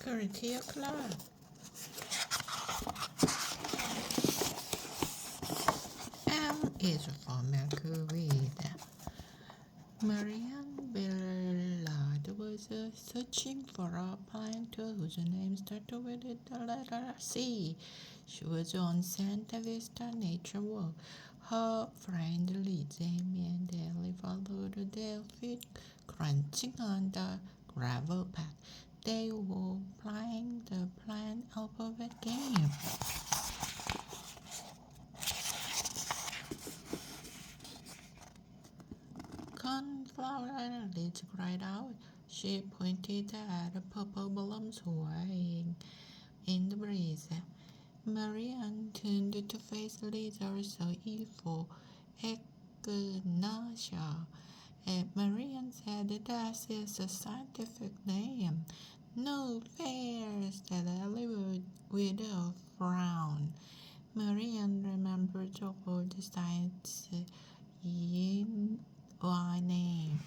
Security o'clock. M is for Mercury. Marion Bellard was searching for a planter whose name started with the letter C. She was on Santa Vista Nature Walk. Her friend Liz, Amy, and Ellie followed their feet crunching on the gravel path. They were playing the plant alphabet game. Cornflower, Liz cried out. She pointed at a purple bloom swaying in the breeze. Marion turned to face Liz, so evil. Echinacea. Marion said that is a scientific name. No fair, said Ellie with a frown. Marion remembered the old science in one name.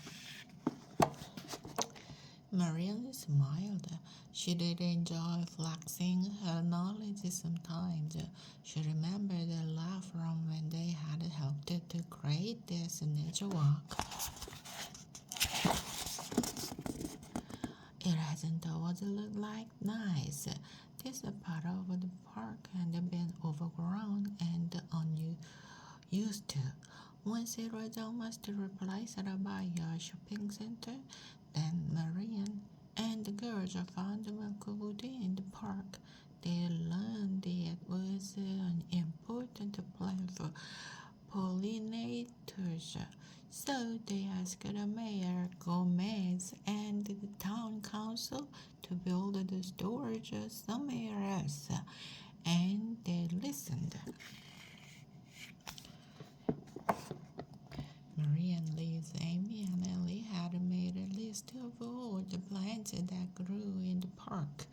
Marion smiled. She did enjoy flexing her knowledge sometimes. She remembered the laugh from when they had helped to create this nature walk. It hasn't always looked like nice. This part of the park had been overgrown and unused to. Once it was almost replaced by a shopping center, then Marion and the girls found milkwood in the park. They learned it was an important plant for pollinators. So they asked Mayor Gomez and the town council to build the storage somewhere else, and they listened. Marion, Liz, Amy, and Ellie had made a list of all the plants that grew in the park.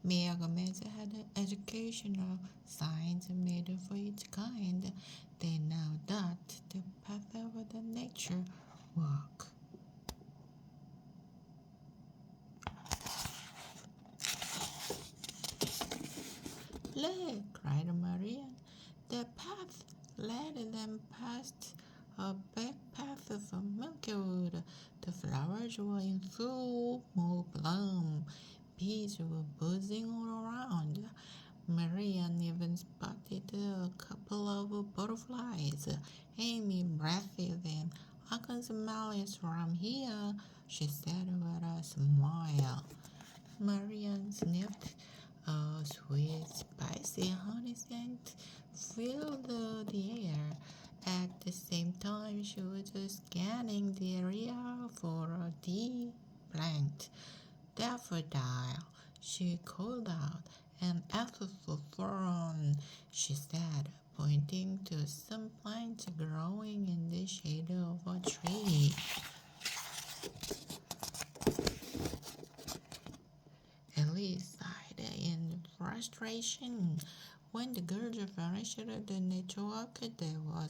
Mayor Gomez had an educational signs made for each kind. They now dot the path of the nature walk. Look, cried Marion. The path led them past a back path of milkwood. The flowers were in full bloom. Bees were buzzing all around. Marion even spotted a couple of butterflies. Amy breathed in. I can smell it from here, she said with a smile. Marion sniffed. A sweet, spicy honey scent filled the air. At the same time, she was scanning the area for a plant. Daffodil, she called out. An Epiphoron, she said, pointing to some plants growing in the shade of a tree. Ellie sighed in frustration. When the girls finished the nature walk, they were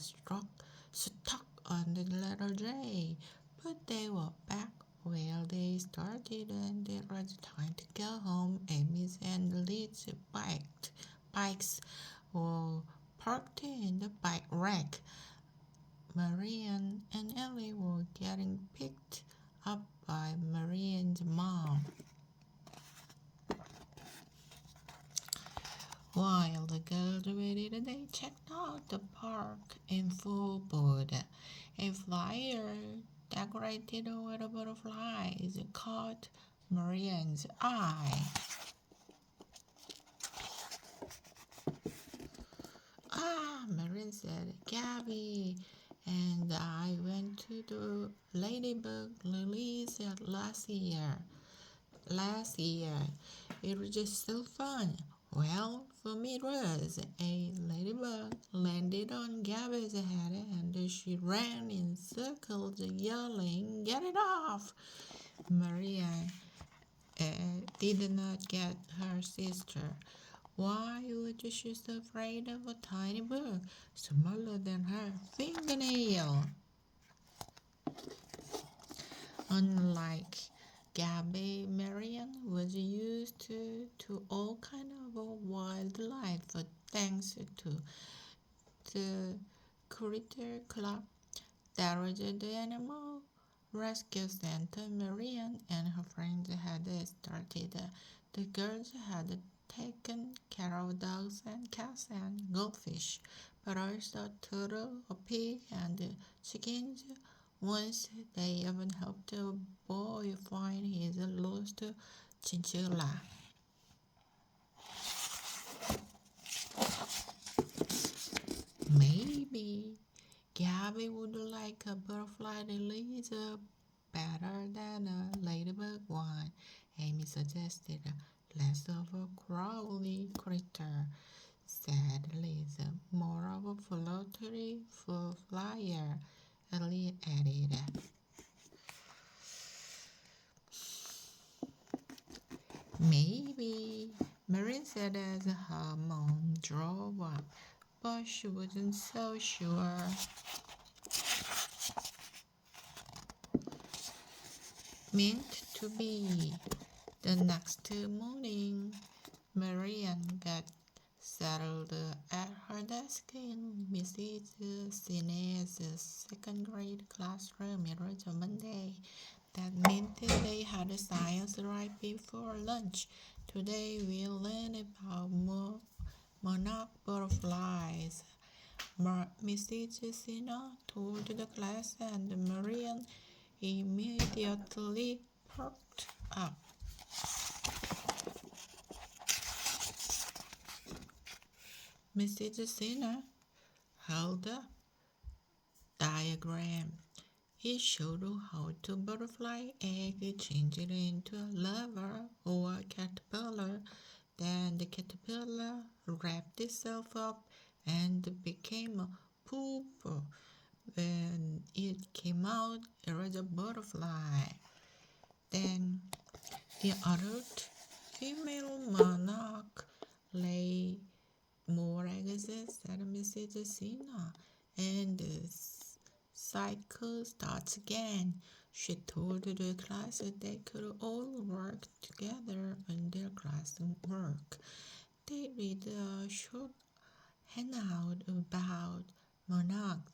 stuck on the letter J. But they were back where they started, and it was time to go home. Amy's and Liz bikes were parked in the bike rack. Marion and Ellie were getting picked up by Marion's mom. While the girls waited, they checked out the park in full board. A flyer decorated with butterflies caught Marian's eye. Marian said, Gabby and I went to the ladybug release last year. It was just so fun. Well, for me it was. A ladybug landed on Gabby's head and she ran in circles yelling, Get it off! Maria did not get her sister. Why was she so afraid of a tiny bug smaller than her fingernail? Unlike Gabby Marion was used to all kind of wildlife thanks to the Critter Club. There was the animal rescue center. Marion and her friends had started. The girls had taken care of dogs and cats and goldfish, but also turtle, a pig, and chickens. Once they even helped a boy find his lost chinchilla. Maybe Gabby would like a butterfly release better than a ladybug one. Amy suggested less of a crawly critter, said Liz, more of a fluttery flyer. Elliot added. Maybe, Marion said as her mom drove up, but she wasn't so sure. Meant to be. The next morning, Marion got settled at her desk in Mrs. Sinner's second grade classroom. It was a Monday. That meant they had a science right before lunch. Today we learned about monarch butterflies. Mrs. Sinner told the class, and Marion immediately perked up. Mrs. Sinner held up diagram. It showed how to butterfly egg change it into a larva or a caterpillar. Then the caterpillar wrapped itself up and became a pupa. When it came out, it was a butterfly. Then the adult female monarch lay more eggs, said Mrs. Sina, and the cycle starts again. She told the class that they could all work together on their classwork. They read a short handout about monarchs.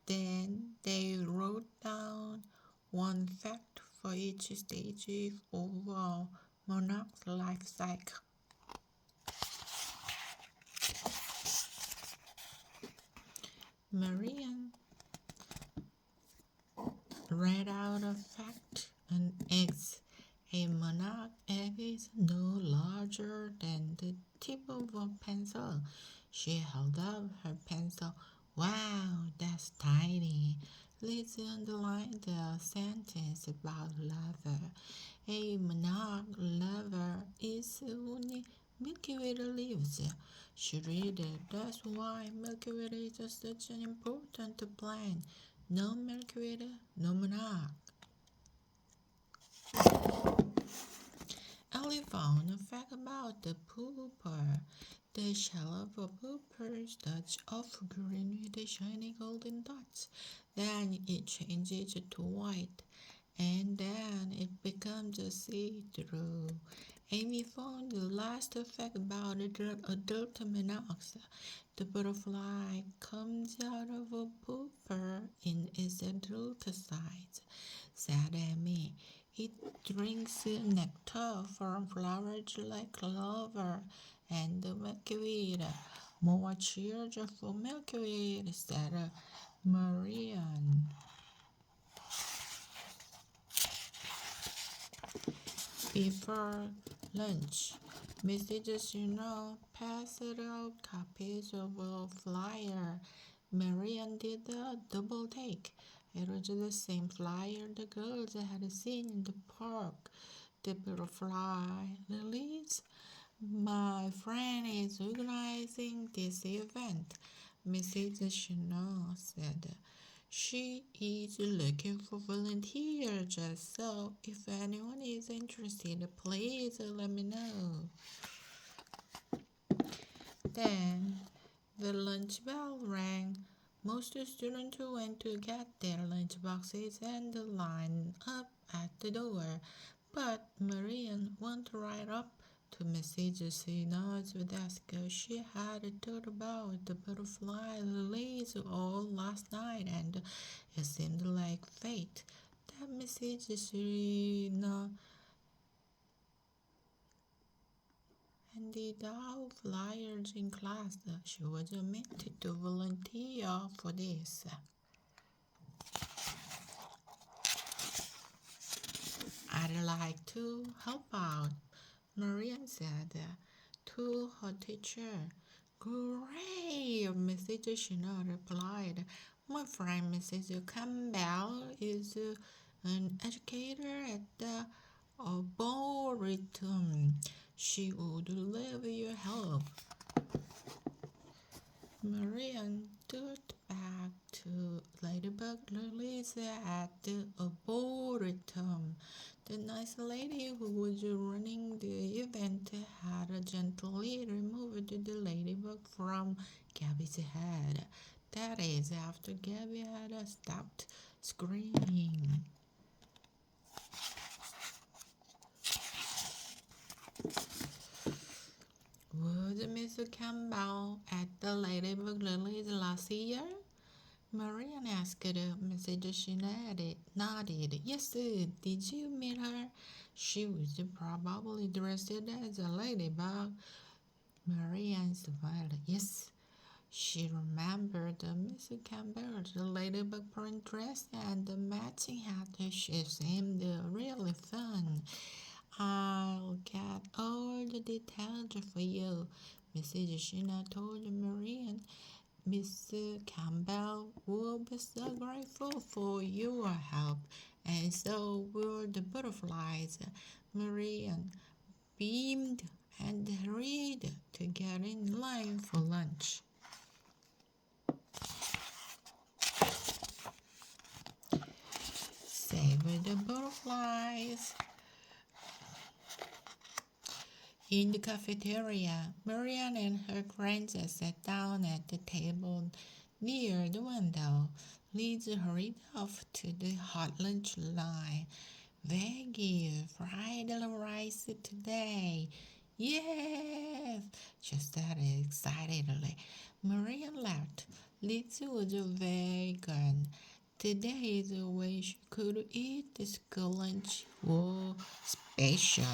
Then they wrote down one fact for each stage of a monarch's life cycle. Marion read out a fact on eggs. A monarch egg is no larger than the tip of a pencil. She held up her pencil. Wow, that's tiny. Let's underline the sentence about larva. A monarch larva is only Milky Way leaves. She read it. That's why Milky Way is such an important plant. No Milky Way, no monarch. Ellie found a fact about the pooper. The shell of a pooper starts off green with shiny golden dots. Then it changes to white, and then it becomes a see-through. Amy found the last fact about adult monarchs. The butterfly comes out of a pooper in its adult size, said Amy. It drinks nectar from flowers like clover and milkweed. More cheers for milkweed, said Marion. Before lunch, Mrs. passed out copies of a flyer. Marion did a double take. It was the same flyer the girls had seen in the park. The butterfly release. My friend is organizing this event, Mrs. Chanel said. She is looking for volunteers, so if anyone is interested, please let me know. Then the lunch bell rang. Most students went to get their lunch boxes and lined up at the door. But Marion went right up to Mrs. Sinard's desk. She had thought about the butterfly lilies all last night, and it seemed like fate that Mrs. Sinard handed out flyers in class. She was meant to volunteer for this. I'd like to help out, Marion said to her teacher. Great, Mrs. Chanel replied. My friend Mrs. Campbell is an educator at the Arboretum. She would love your help. Marion turned back to Ladybug Lilies at the Arboretum. The nice lady who was running the event had gently removed the ladybug from Gabby's head. That is, after Gabby had stopped screaming. Was Mr. Campbell at the Ladybug Lilies last year? Marion asked. Mrs. Shinadi nodded. Yes, did you meet her? She was probably dressed as a ladybug. Marion smiled. Yes, she remembered Mrs. Campbell's ladybug print dress and the matching hat. She seemed really fun. I'll get all the details for you, Mrs. Sheena told Marion. Miss Campbell will be so grateful for your help, and so will the butterflies. Marion beamed and hurried to get in line for lunch. Save the butterflies. In the cafeteria, Marian and her friends sat down at the table near the window. Liz hurried off to the hot lunch line. Veggie fried rice today. Yes, she said excitedly. Marian laughed. Liz was a vegan. Today is the way she could eat the school lunch was special.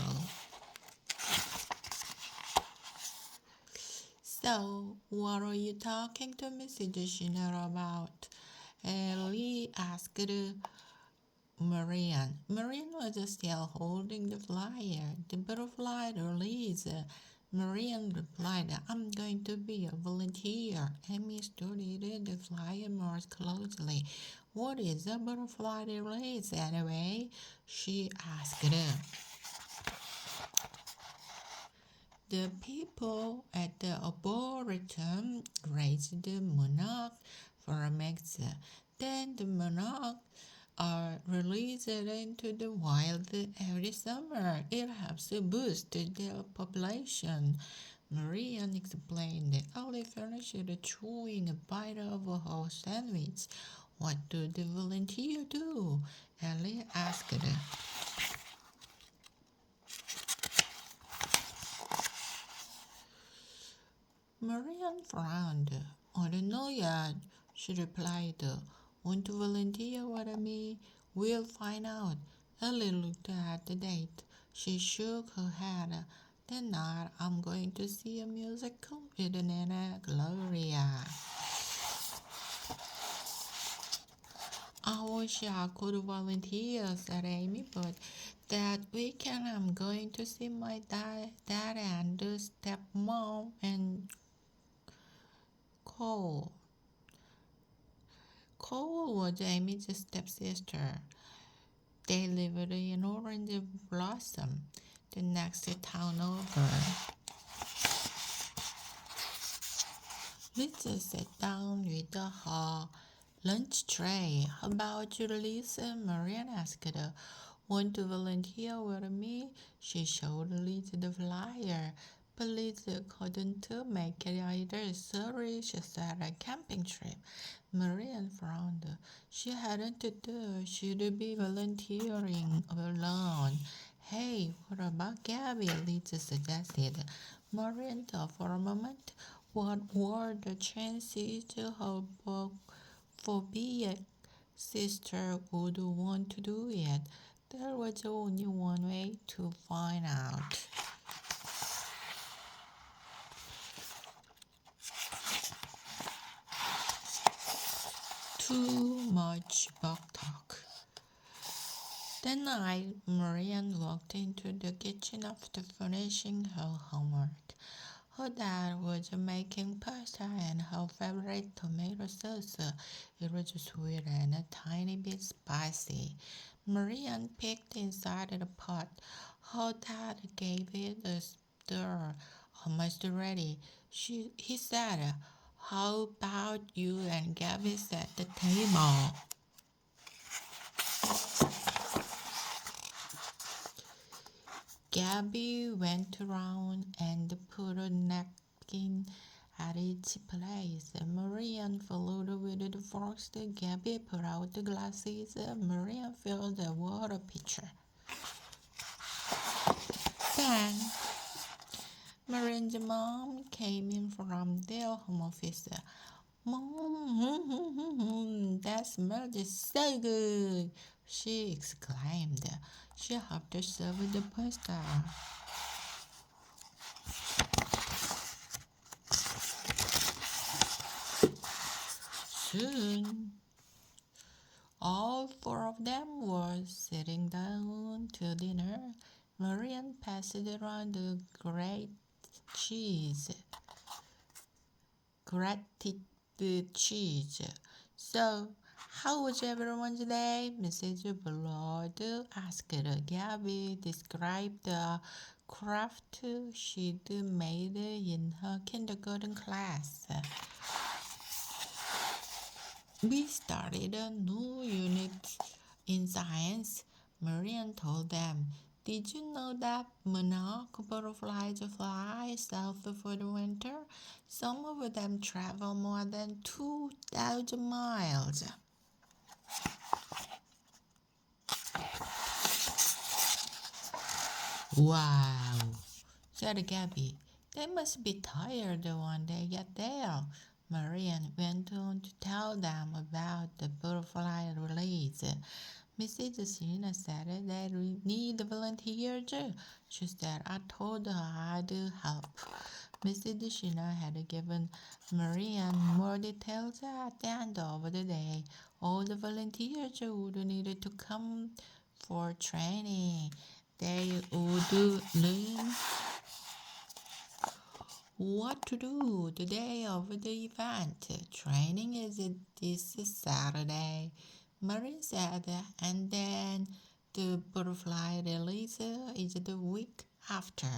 So, what are you talking to Mrs. Schneider about? Ellie asked Marian. Marian was still holding the flyer. The butterfly release. Marian replied, I'm going to be a volunteer. Amy studied the flyer more closely. What is a butterfly release anyway? She asked. The people at the arboretum raised the monarch for a mix. Then the monarch are released into the wild every summer. It helps to boost their population. Marian explained. Ellie finished chewing a bite of her sandwich. What do the volunteers do? Ellie asked. Marian frowned. I don't know yet, she replied. Want to volunteer with me? We'll find out. Ellie looked at the date. She shook her head. That night, I'm going to see a musical with Nana Gloria. I wish I could volunteer, said Amy, but that weekend I'm going to see my dad and stepmom and Cole. Cole was Amy's stepsister. They lived in Orange Blossom, the next town over. Lisa sat down with her lunch tray. How about you, Lisa? Marian asked. Want to volunteer with me? She showed Lisa the flyer. But Lisa couldn't make it either. Sorry, she said, a camping trip. Marian frowned. She hadn't to do. She'd be volunteering alone. Hey, what about Gabby? Lisa suggested. Marion thought for a moment. What were the chances her phobic sister would want to do it? There was only one way to find out. Too much book talk. That night, Marian walked into the kitchen after finishing her homework. Her dad was making pasta and her favorite tomato sauce. It was sweet and a tiny bit spicy. Marian peeked inside the pot. Her dad gave it a stir. Almost ready. He said, "How about you and Gabby at the table?" Gabby went around and put a napkin at each place. Marian followed with the forks. Gabby put out the glasses. Marian filled the water pitcher. Then Marian's mom came in from their home office. "Mom, that smells so good!" she exclaimed. She helped serve the pasta. Soon, all four of them were sitting down to dinner. Marian passed around the grated cheese. "So, how was everyone's day?" Mrs. Blood asked. Gabby described the craft she'd made in her kindergarten class. "We started a new unit in science," Marian told them. "Did you know that monarch butterflies fly south for the winter? Some of them travel more than 2,000 miles. "Wow," said Gabby. "They must be tired when they get there." Marian went on to tell them about the butterfly release. Mrs. Sina said they need volunteers. She said, "I told her I'd help." Mrs. Shina had given Marian more details at the end of the day. All the volunteers would need to come for training. They would learn what to do the day of the event. "Training is this Saturday," Marion said, "and then the butterfly release is the week after."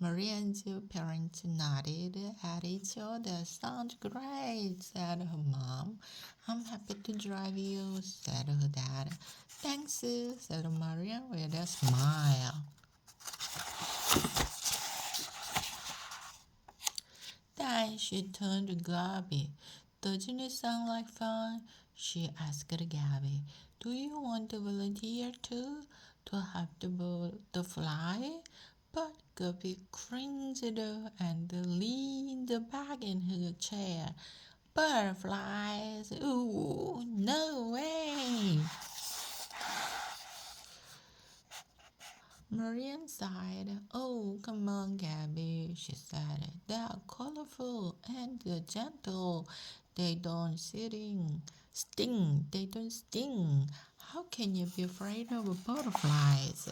Marian's parents nodded at each other. "Sounds great," said her mom. "I'm happy to drive you," said her dad. "Thanks," said Marian with a smile. Then she turned to Gabby. "Doesn't it sound like fun?" she asked Gabby. "Do you want to volunteer too, to help the fly?" But Gabby cringed and leaned back in her chair. "Butterflies? Ooh, no way!" Marian sighed. "Oh, come on, Gabby," she said. "They are colorful and gentle. They don't sting. They don't sting. How can you be afraid of butterflies?"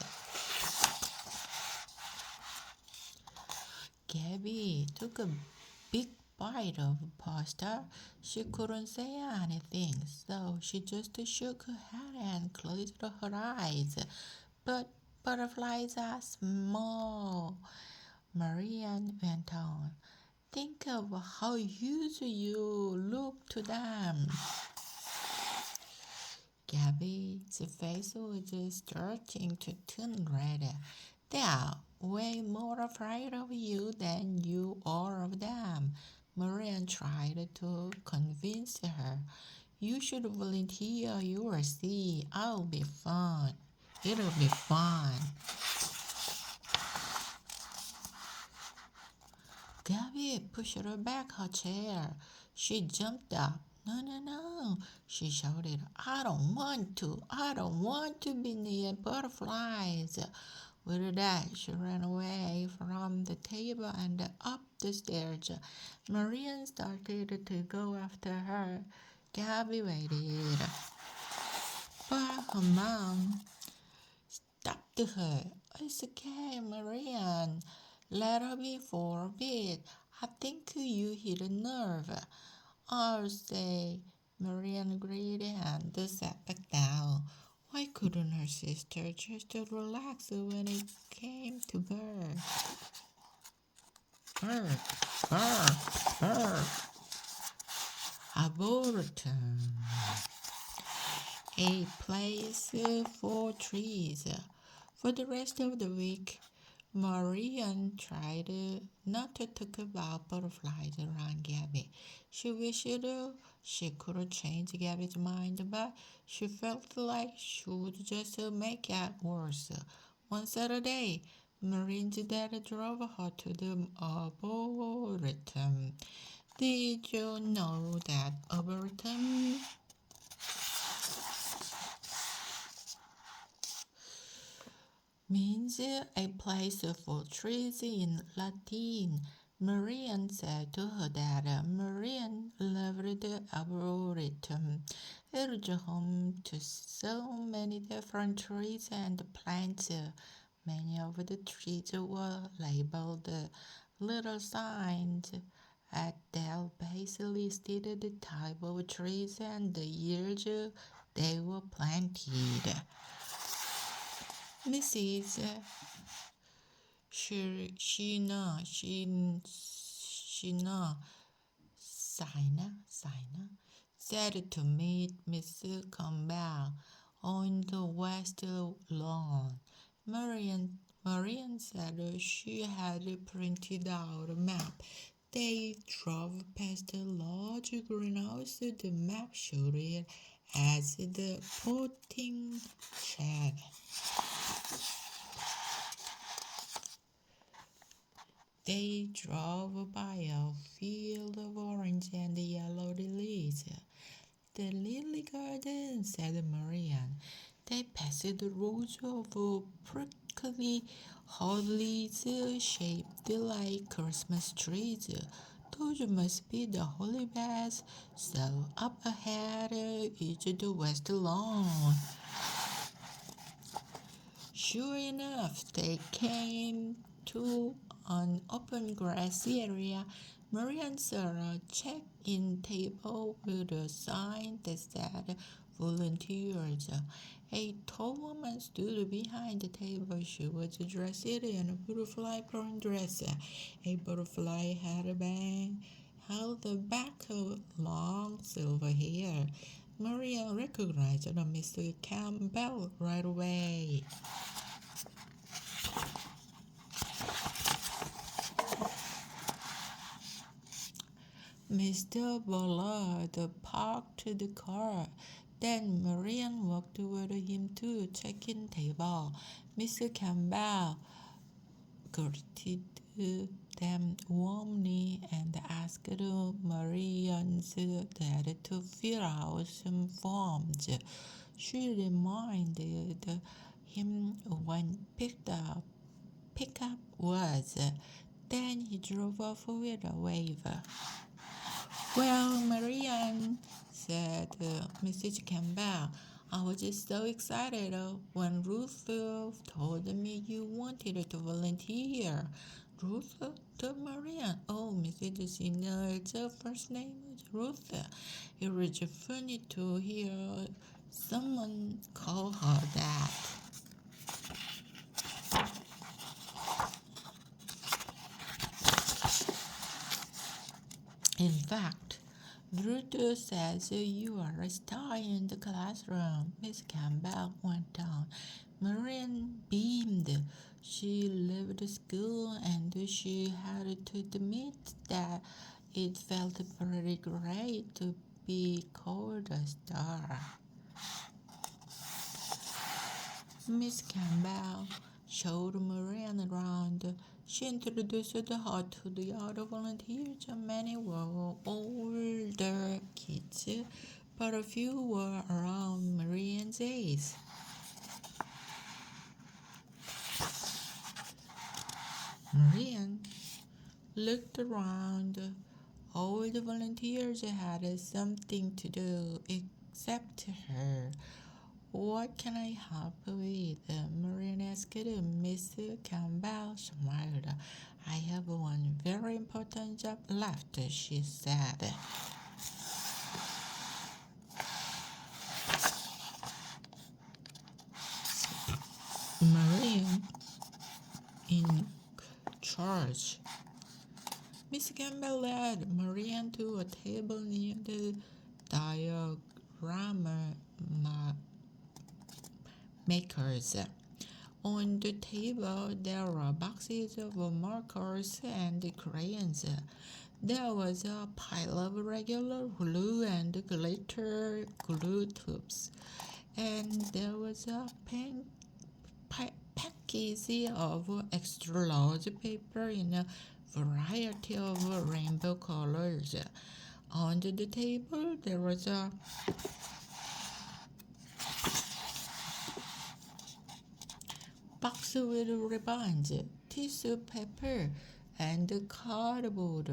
Gabby took a big bite of pasta. She couldn't say anything, so she just shook her head and closed her eyes. "But butterflies are small," Marian went on. "Think of how huge you look to them." Gabby's face was starting to turn red. "They are way more afraid of you than you are of them." Marian tried to convince her. "You should volunteer. You will see. It'll be fun." Sid pushed her back her chair. She jumped up. No, no, no, she shouted. I don't want to. I don't want to be near butterflies. With that, she ran away from the table and up the stairs. Marion started to go after her. Gabby waited, but her mom stopped her. It's okay, Marion. Let her be for a bit. I think you hit a nerve. I'll say, Marion agreed and sat back down. Why couldn't her sister just relax when it came to Bird? Bird, Bird, Bird. Arboretum. A place for trees. For the rest of the week, Marion tried not to talk about butterflies around Gabby. She wished she could change Gabby's mind, but she felt like she would just make it worse. One Saturday, Marion's dad drove her to the Arboretum. Did you know that Arboretum means a place for trees in Latin? Marion said to her dad. Marion loved the Arboretum. It was home to so many different trees and plants. Many of the trees were labeled little signs at their base listed the type of trees and the years they were planted. Mrs. Sheena said to meet Miss Campbell on the west lawn. Marion said she had printed out a map. They drove past a large greenhouse. The map showed it as the potting shed. They drove by a field of orange and yellow lilies. The lily garden, said Marion. They passed rows of prickly hollies shaped like Christmas trees. Those must be the holy beds. So up ahead is the west lawn. Sure enough, they came to an open grass area. Marion saw a check-in table with a sign that said volunteers. A tall woman stood behind the table. She was dressed in a butterfly print dress. A butterfly headband held the back of long silver hair. Marion recognized Mr. Campbell right away. Mr. Ballard parked the car. Then Marion walked toward him to check-in table. Mr. Campbell greeted them warmly and asked Marion's dad to fill out some forms. She reminded him when pickup was. Then he drove off with a wave. Well, Marion, said Mrs. Campbell, I was just so excited when Ruth told me you wanted to volunteer. Ruth to Marion. Oh, Mrs. Sinner's first name is Ruth. It was funny to hear someone call her that. In fact, Ruth says you are a star in the classroom, Miss Campbell went on. Marion beamed. She loved school and she had to admit that it felt pretty great to be called a star. Miss Campbell showed Marion around. She introduced her to the other volunteers. Many were older kids, but a few were around Marian's age. Marian looked around. All the volunteers had something to do except her. What can I help with? Marian asked. Miss Campbell smiled. I have one very important job left, she said. Marian in charge. Miss Campbell led Marian to a table near the diagram makers. On the table, there were boxes of markers and crayons. There was a pile of regular glue and glitter glue tubes, and there was a package of extra large paper in a variety of rainbow colors. Under the table, there was a box with ribbons, tissue paper, and cardboard.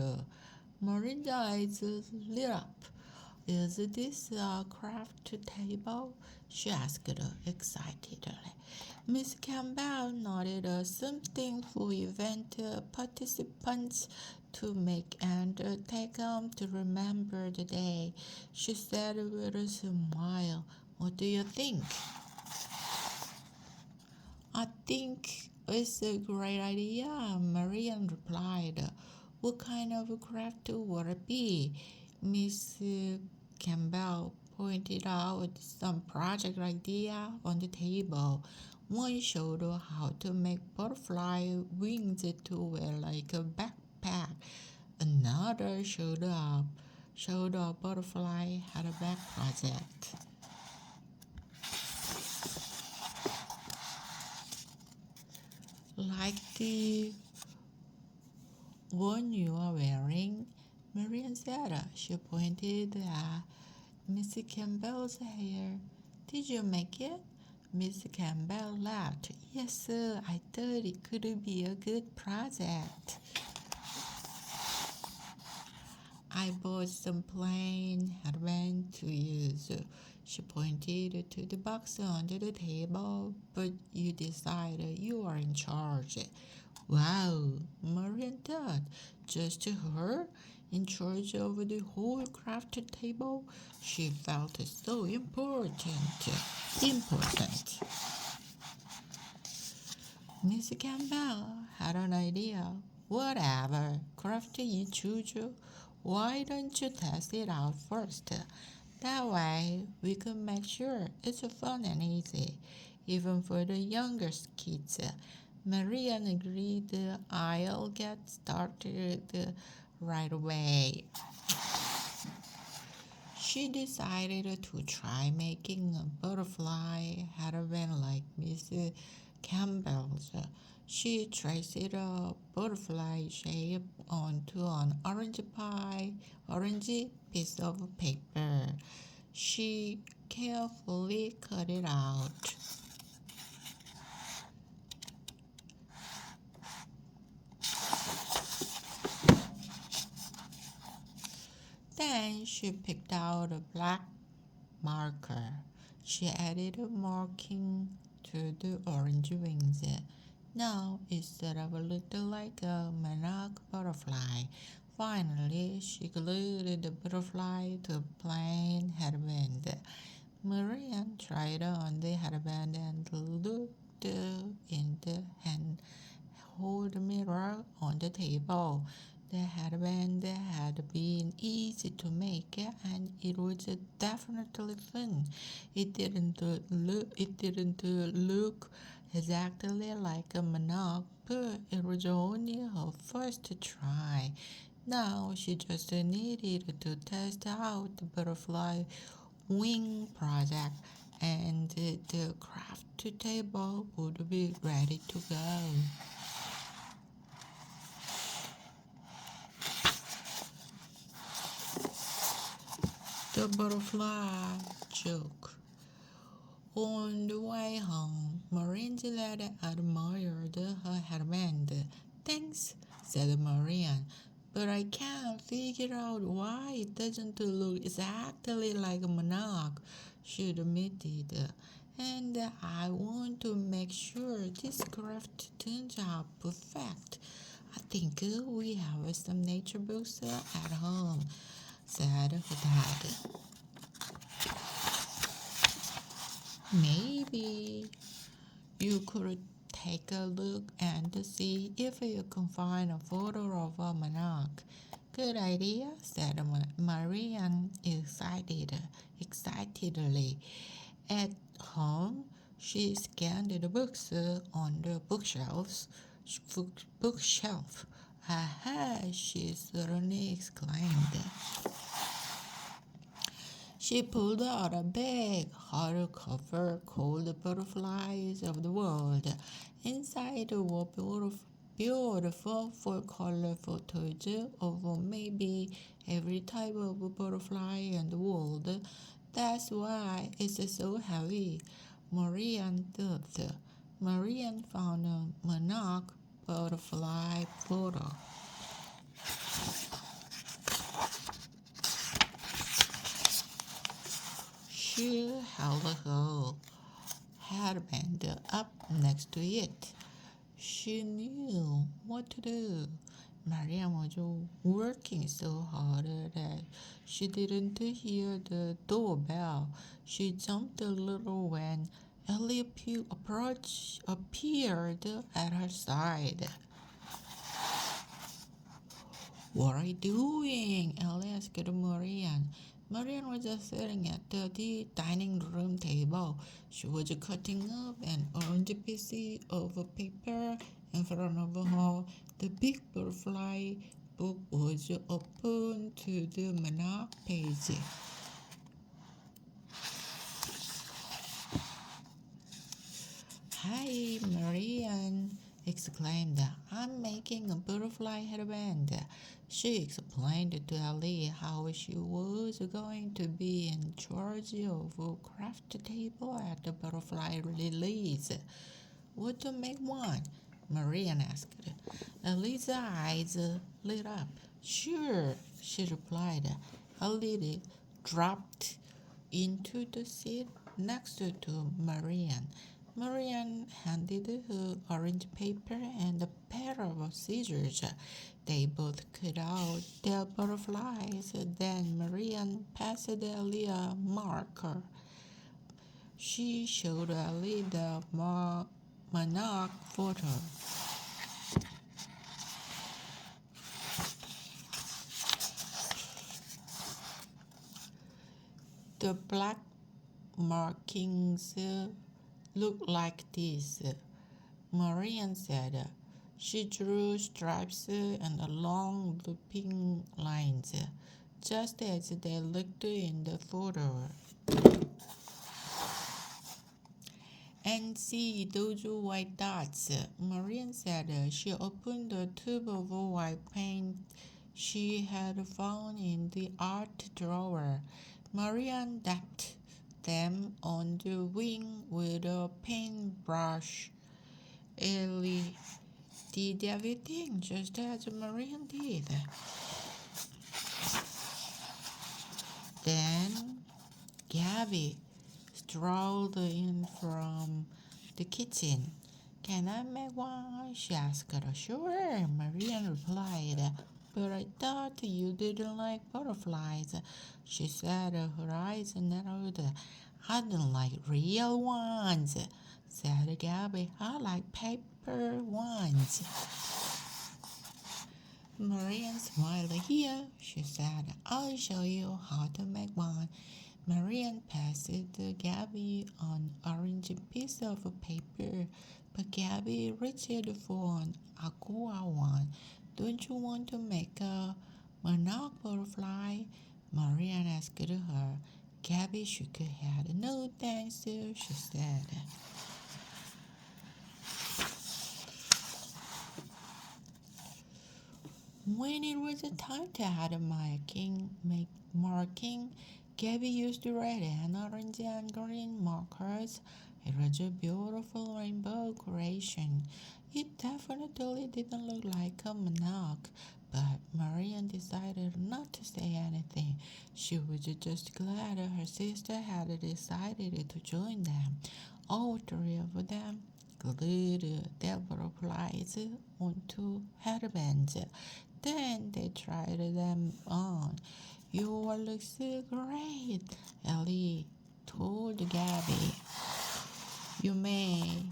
Maria's eyes lit up. Is this a craft table? She asked excitedly. Miss Campbell nodded. Something for event participants to make and take home to remember the day, she said with a smile. What do you think? I think it's a great idea, Marion replied. What kind of craft would it be? Miss Campbell pointed out some project idea on the table. One showed how to make butterfly wings to wear like a backpack. Another showed a butterfly had a back project. Like the one you are wearing, Marion said. She pointed at Miss Campbell's hair. Did you make it? Miss Campbell laughed. Yes, sir. I thought it could be a good project. I bought some plain headband to use. She pointed to the box under the table, but you decided you are in charge. Wow, Marion thought. Just her in charge of the whole craft table? She felt so important. Miss Campbell had an idea. Whatever craft you choose, why don't you test it out first? That way, we can make sure it's fun and easy, even for the younger kids. Marian agreed. I'll get started right away. She decided to try making a butterfly headband like Miss Campbell's. She traced a butterfly shape onto an orange piece of paper. She carefully cut it out. Then she picked out a black marker. She added a marking to the orange wings. Now it sort of looked like a monarch butterfly. Finally, she glued the butterfly to a plain headband. Marian tried on the headband and looked in the handhold mirror on the table. The headband had been easy to make and it was definitely fun. It didn't look exactly like a monarch, but it was only her first try. Now she just needed to test out the butterfly wing project. and the craft table would be ready to go. The butterfly joke. On the way home, Marion admired her hairband. Thanks, said Marion, but I can't figure out why it doesn't look exactly like a monarch, she admitted. And I want to make sure this craft turns out perfect. I think we have some nature books at home, said her dad. Maybe you could take a look and see if you can find a photo of a monarch. Good idea, said Marian excitedly. At home, she scanned the books on the bookshelf. Aha, she suddenly exclaimed. She pulled out a big hardcover called Butterflies of the World. Inside were beautiful full-color photos of maybe every type of butterfly in the world. That's why it's so heavy, Marian thought. Marian found a monarch butterfly photo. She held her hairband up next to it. She knew what to do. Mariam was working so hard that she didn't hear the doorbell. She jumped a little when Ellie appeared at her side. What are you doing? Ellie asked Marian. Marian was just sitting at the dining room table. She was cutting up an orange piece of paper in front of her. The big butterfly book was open to the monarch page. Hi, Marian, exclaimed. I'm making a butterfly headband. She explained to Ali how she was going to be in charge of a craft table at the butterfly release. Would you make one? Marian asked. Ali's eyes lit up. Sure, she replied. Ali dropped into the seat next to Marian. Marian handed her orange paper and a pair of scissors. They both cut out their butterflies. Then Marian passed Ellie a marker. She showed Ellie the monarch photo. The black markings look like this, Marian said. She drew stripes and long looping lines, just as they looked in the photo. And see those white dots, Marian said. She opened a tube of white paint she had found in the art drawer. Marian dabbed them on the wing with a paintbrush. Ellie did everything just as Marian did. Then Gabby strolled in from the kitchen. Can I make one? She asked. Sure, Marian replied. But I thought you didn't like butterflies. She said, her eyes narrowed. I don't like real ones, said Gabby. I like paper ones. Marian smiled. Here, she said. I'll show you how to make one. Marian passed Gabby an orange piece of paper, but Gabby reached for an aqua one. Don't you want to make a monarch butterfly? Marian asked her. Gabby shook her head. No, thanks, she said. When it was time to add marking, Gabby used red and orange and green markers. It was a beautiful rainbow creation. It definitely didn't look like a monarch, but Marion decided not to say anything. She was just glad her sister had decided to join them. All three of them glued their butterflies onto headbands. Then they tried them on. You all look so great, Ellie told Gabby. You may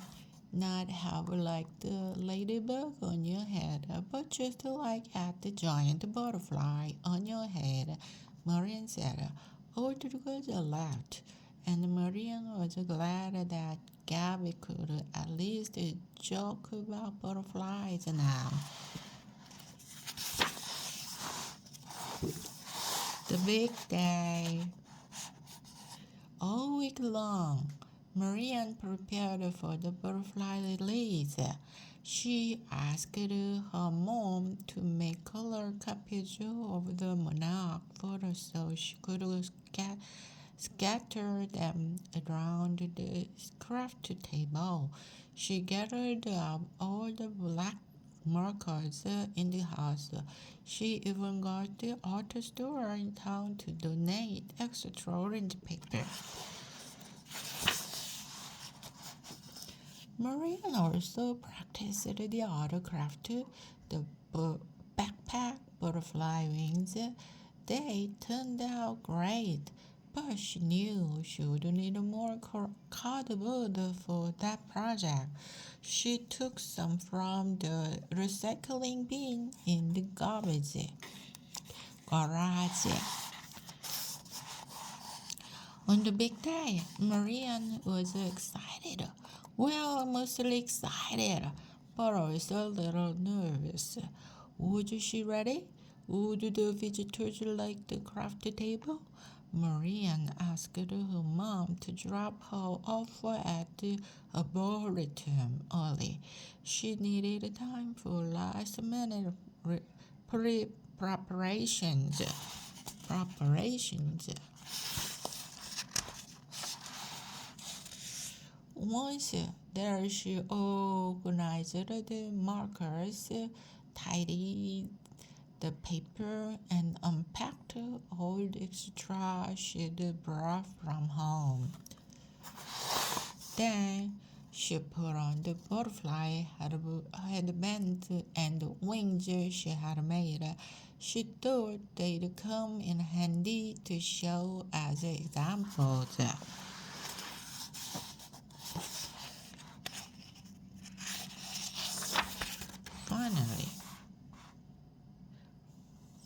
not have like the ladybug on your head, but just like at the giant butterfly on your head, Marion said. All the girls laughed, and Marion was glad that Gabby could at least joke about butterflies now. The big day. All week long, Marian prepared for the butterfly release. She asked her mom to make color copies of the monarch photos so she could scatter them around the craft table. She gathered up all the black markers in the house. She even got the art store in town to donate extra orange paper. Marian also practiced the other craft, the backpack butterfly wings. They turned out great, but she knew she would need more cardboard for that project. She took some from the recycling bin in the garage. On the big day, Marian was excited. Well, mostly excited, but also a little nervous. Was she ready? Would the visitors like the craft table? Marian asked her mom to drop her off at the arboretum early. She needed time for last-minute preparations. Once there, she organized the markers, tidied the paper, and unpacked all the extra she'd brought from home. Then she put on the butterfly headband and the wings she had made. She thought they'd come in handy to show as examples.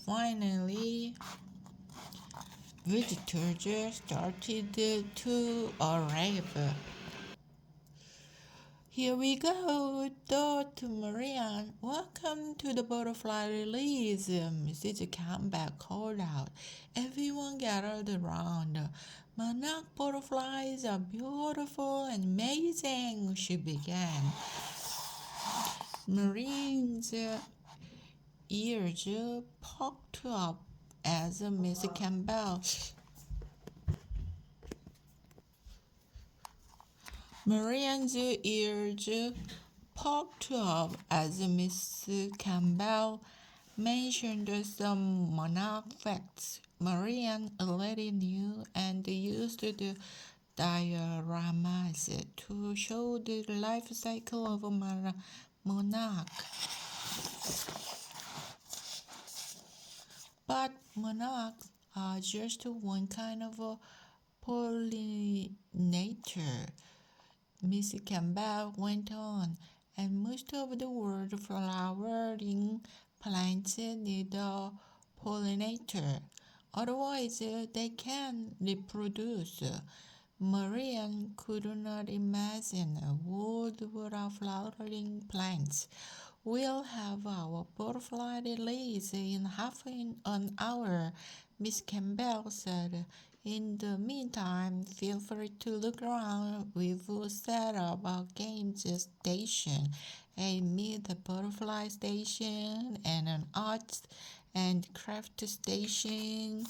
Finally, visitors started to arrive. Here we go, thought Marian. Welcome to the butterfly release, Mrs. Campbell called out. Everyone gathered around. Monarch butterflies are beautiful and amazing, she began. Marian's ears poked up as Miss Campbell Marian's ears poked up as Miss Campbell mentioned some monarch facts. Marian already knew and used the dioramas to show the life cycle of a monarch. But monarchs are just one kind of a pollinator, Miss Campbell went on, and most of the world's flowering plants need a pollinator. Otherwise, they can't reproduce. Marian could not imagine a world without flowering plants. We'll have our butterfly release in half an hour, Miss Campbell said. In the meantime, feel free to look around. We will set up a games station, a meet butterfly station, and an arts and craft station.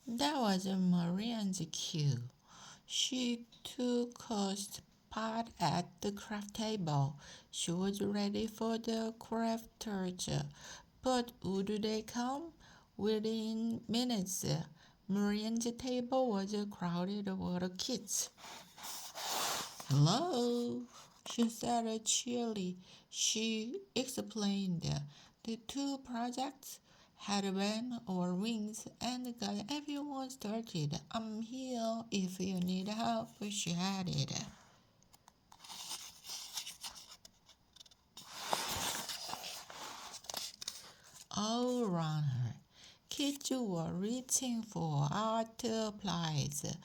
That was Marianne's cue. She took her spot at the craft table. She was ready for the crafters, but would they come? Within minutes, Marianne's table was crowded with kids. Hello, she said cheerily. She explained the two projects had been over wings and got everyone started. I'm here if you need help, she added. All around her, kids were reaching for art supplies.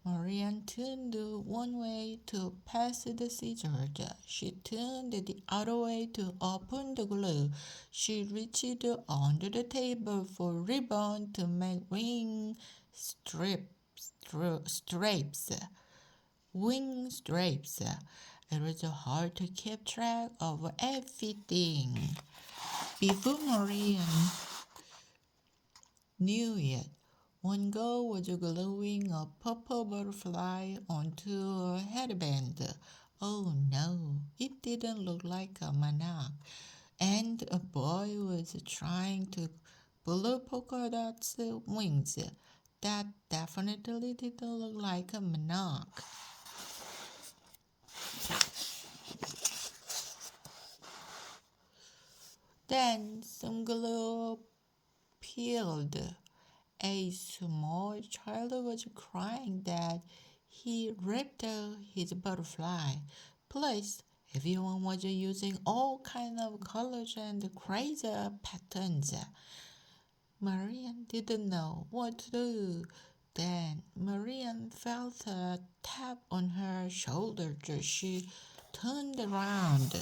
Marion turned one way to pass the scissors. She turned the other way to open the glue. She reached under the table for ribbon to make stripes. Wing stripes. It was hard to keep track of everything. Before Marion knew it, one girl was gluing a purple butterfly onto a headband. Oh no, it didn't look like a monarch. And a boy was trying to glue polka dots wings. That definitely didn't look like a monarch. Then some glue peeled. A small child was crying that he ripped his butterfly. Plus, everyone was using all kinds of colors and crazy patterns. Marion didn't know what to do. Then Marion felt a tap on her shoulder. She turned around.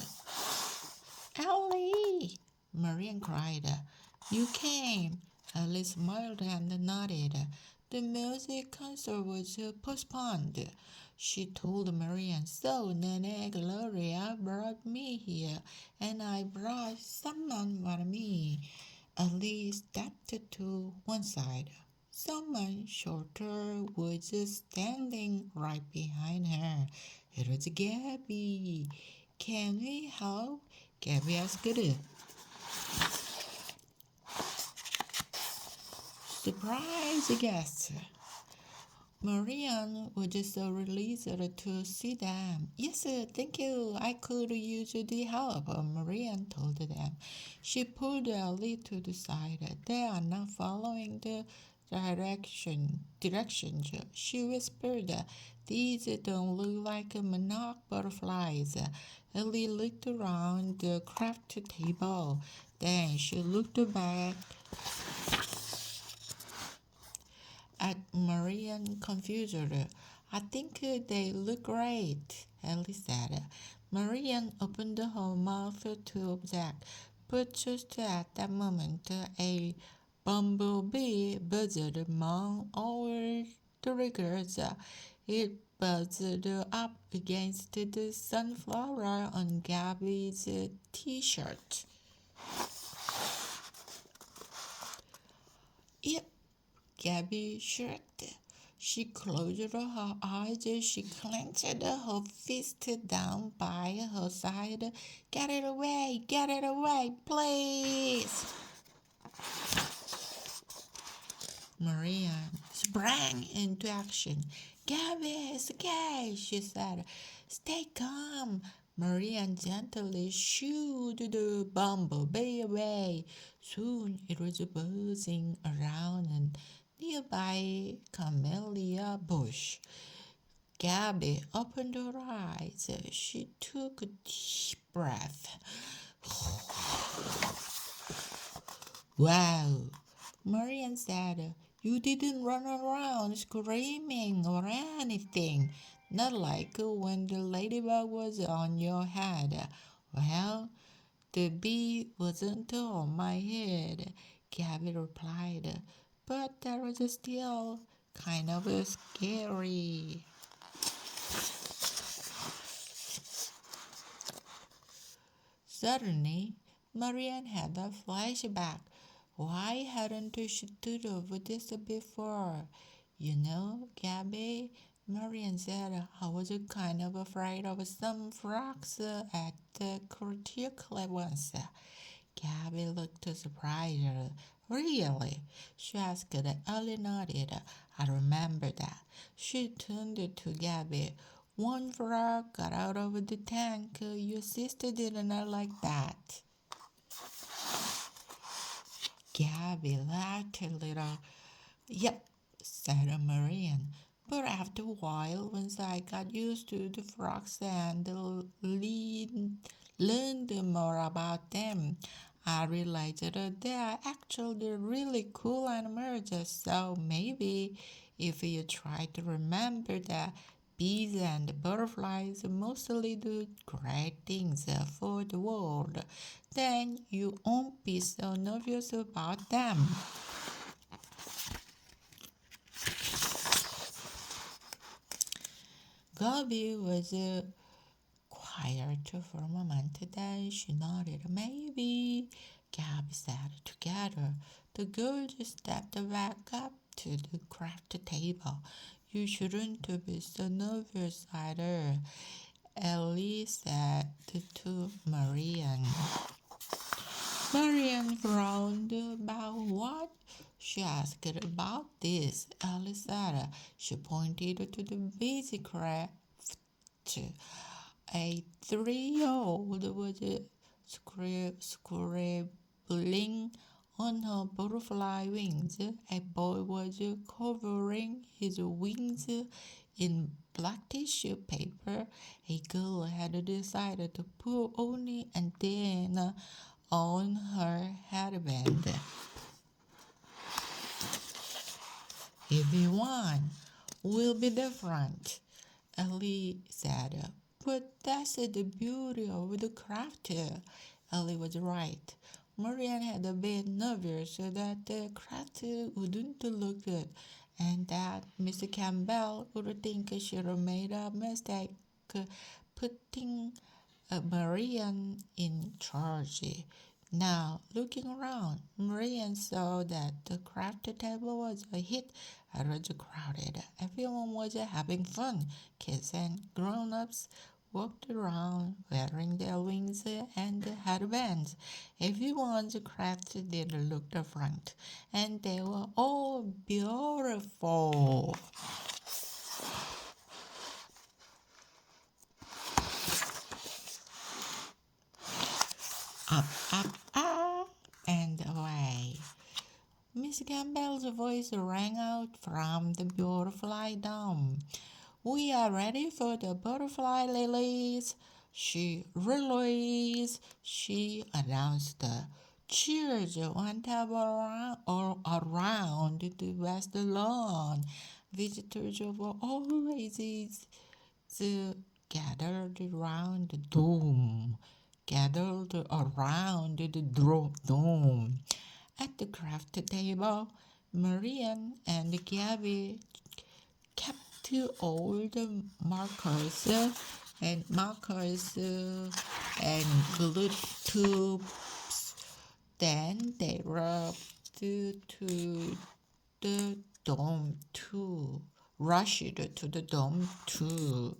Ellie! Marion cried. You came. Ellie smiled and nodded. The music concert was postponed. She told Marion, so Nene Gloria brought me here, and I brought someone with me. Ellie stepped to one side. Someone shorter was standing right behind her. It was Gabby. Can we help? Gabby asked. Surprise guests! Marion was so relieved to see them. Yes, thank you. I could use the help, Marion told them. She pulled Ellie to the side. They are not following the directions. She whispered, these don't look like monarch butterflies. Ellie looked around the craft table. Then she looked back at Marion confused. I think they look great, Ellie said. Marion opened her mouth to object, but just at that moment a bumblebee buzzed among all the riggers. It buzzed up against the sunflower on Gabby's t-shirt. Yep, Gabby shrieked. She closed her eyes. She clenched her fist down by her side. Get it away, please! Maria sprang into action. Gabby, it's okay, she said. Stay calm. Maria gently shooed the bumblebee away. Soon it was buzzing around a nearby camellia bush. Gabby opened her eyes. She took a deep breath. Wow, Marion said. You didn't run around screaming or anything. not like when the ladybug was on your head. Well, the bee wasn't on my head, Gabby replied, but that was still kind of scary. Suddenly, Marion had a flashback. Why hadn't she thought of this before? You know, Gabby, Marion said, I was kind of afraid of some frogs at the critical once. Gabby looked surprised. Really? She asked. Ellie nodded. I remember that. She turned to Gabby. One frog got out of the tank. Your sister didn't like that. Gabby laughed a little. Yep, said Marion. But after a while, once I got used to the frogs and learned more about them, I realized that they are actually really cool animals. So maybe if you try to remember that bees and butterflies mostly do great things for the world, then you won't be so nervous about them. Gabby was quiet for a moment, then she nodded. Maybe, Gabby said together. The girls stepped back up to the craft table. You shouldn't be so nervous either, Ellie said to Marion. Marion frowned. About what? She asked. About this, Ellie said. She pointed to the busy craft. A 3-year-old was scribbling on her butterfly wings. A boy was covering his wings in black tissue paper. A girl had decided to put on an antenna on her headband. Everyone will be different, Ellie said. But that's the beauty of the craft. Ellie was right. Marian had been nervous that the craft wouldn't look good and that Mr. Campbell would think she had made a mistake putting Marian in charge. Now, looking around, Marian saw that the craft table was a hit. It was crowded. Everyone was having fun. Kids and grown-ups walked around wearing their wings and headbands. Everyone's craft did look different, and they were all beautiful. Up, up, up, and away. Miss Campbell's voice rang out from the butterfly dome. We are ready for the butterfly lilies. She announced. Cheers went up around the west lawn. Visitors were always gathered around the dome. At the craft table, Marian and Gabby kept two old markers and glue tubes. Then they rubbed to the dome too. Rushed to the dome too.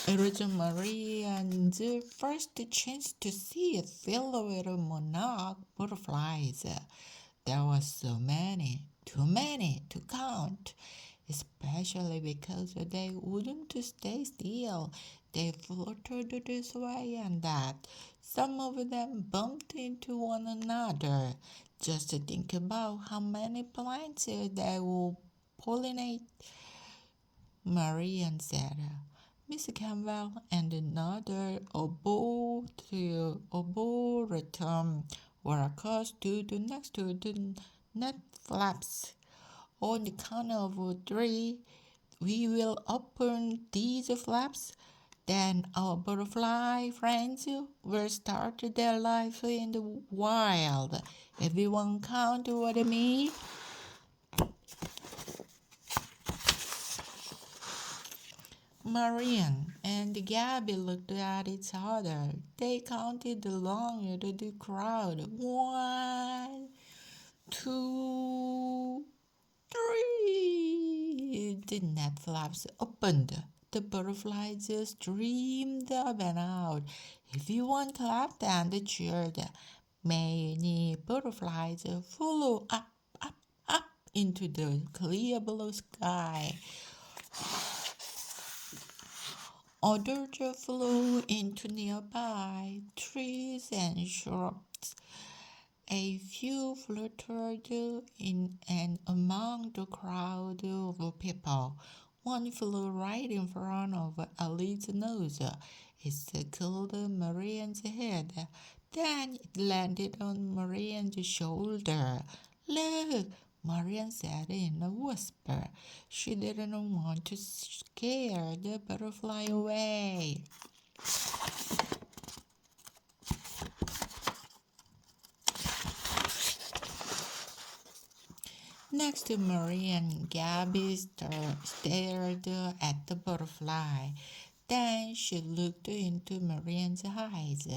It was Marian's first chance to see a silhouette of monarch butterflies. There were so many, too many to count, especially because they wouldn't stay still. They fluttered this way and that. Some of them bumped into one another. Just to think about how many plants they would pollinate, Marian said. Miss Campbell and another arboretum were across to the next to the net flaps. On the count of three, we will open these flaps. Then our butterfly friends will start their life in the wild. Everyone count with me. Marion and Gabby looked at each other. They counted along to the crowd. 1, 2, 3. The net flaps opened. The butterflies streamed up and out. Everyone clapped and cheered. Many butterflies flew up into the clear blue sky. Others flew into nearby trees and shrubs. A few fluttered in and among the crowd of people. One flew right in front of Alice's nose. It circled Marian's head. Then it landed on Marian's shoulder. Look, Marian said in a whisper. She didn't want to scare the butterfly away. Next to Marion, Gabby stared at the butterfly. Then she looked into Marion's eyes.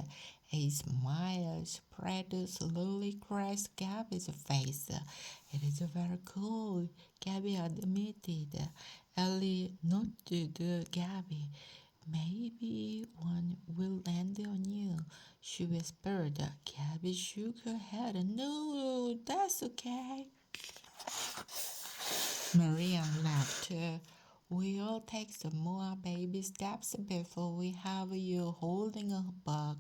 A smile spread slowly across Gabby's face. It is very cool, Gabby admitted. Ellie nodded Gabby. Maybe one will land on you, she whispered. Gabby shook her head. No, that's okay. Marion laughed. We'll take some more baby steps before we have you holding a bug,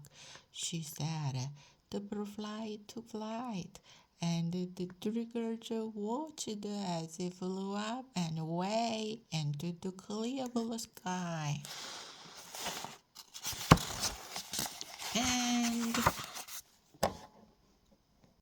she said. The butterfly took flight, and the triggers watched as it flew up and away into the clear blue sky.